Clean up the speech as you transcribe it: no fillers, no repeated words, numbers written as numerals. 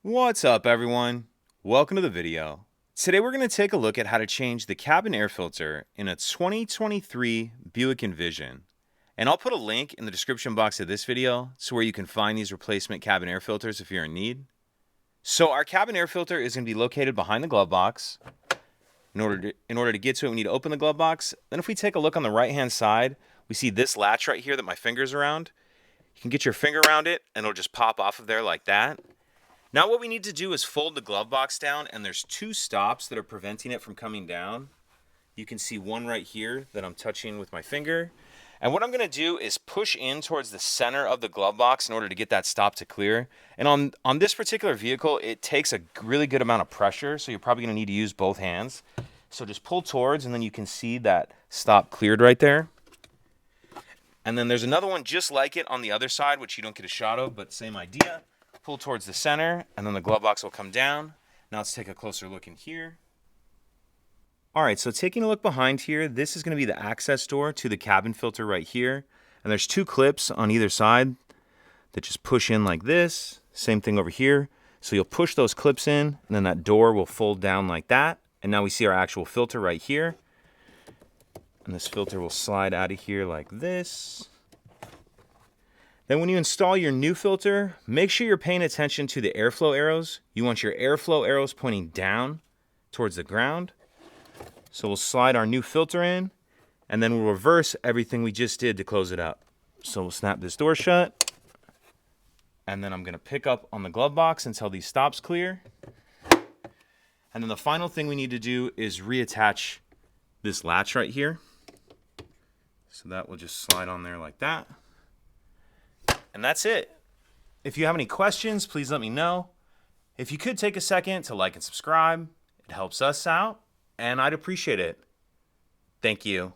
What's up, everyone? Welcome to the video. Today we're going to take a look at how to change the cabin air filter in a 2023 Buick Envision. And I'll put a link in the description box of this video to where you can find these replacement cabin air filters if you're in need. So our cabin air filter is going to be located behind the glove box. In order to get to it, we need to open the glove box. Then if we take a look on the right-hand side, we see this latch right here that my finger's around. You can get your finger around it and it'll just pop off of there like that. Now what we need to do is fold the glove box down, and there's two stops that are preventing it from coming down. You can see one right here that I'm touching with my finger. And what I'm going to do is push in towards the center of the glove box in order to get that stop to clear. And on this particular vehicle, it takes a really good amount of pressure, so you're probably going to need to use both hands. So just pull towards, and then you can see that stop cleared right there. And then there's another one just like it on the other side, which you don't get a shot of, but same idea. Pull towards the center, and then the glove box will come down. Now let's take a closer look in here. All right, so taking a look behind here, this is going to be the access door to the cabin filter right here. And there's two clips on either side that just push in like this. Same thing over here. So you'll push those clips in, and then that door will fold down like that. And now we see our actual filter right here. And this filter will slide out of here like this. Then when you install your new filter, make sure you're paying attention to the airflow arrows. You want your airflow arrows pointing down towards the ground. So we'll slide our new filter in, and then we'll reverse everything we just did to close it up. So we'll snap this door shut, and then I'm going to pick up on the glove box until these stops clear. And then the final thing we need to do is reattach this latch right here. So that will just slide on there like that. And that's it. If you have any questions, please let me know. If you could take a second to like and subscribe, it helps us out, and I'd appreciate it. Thank you.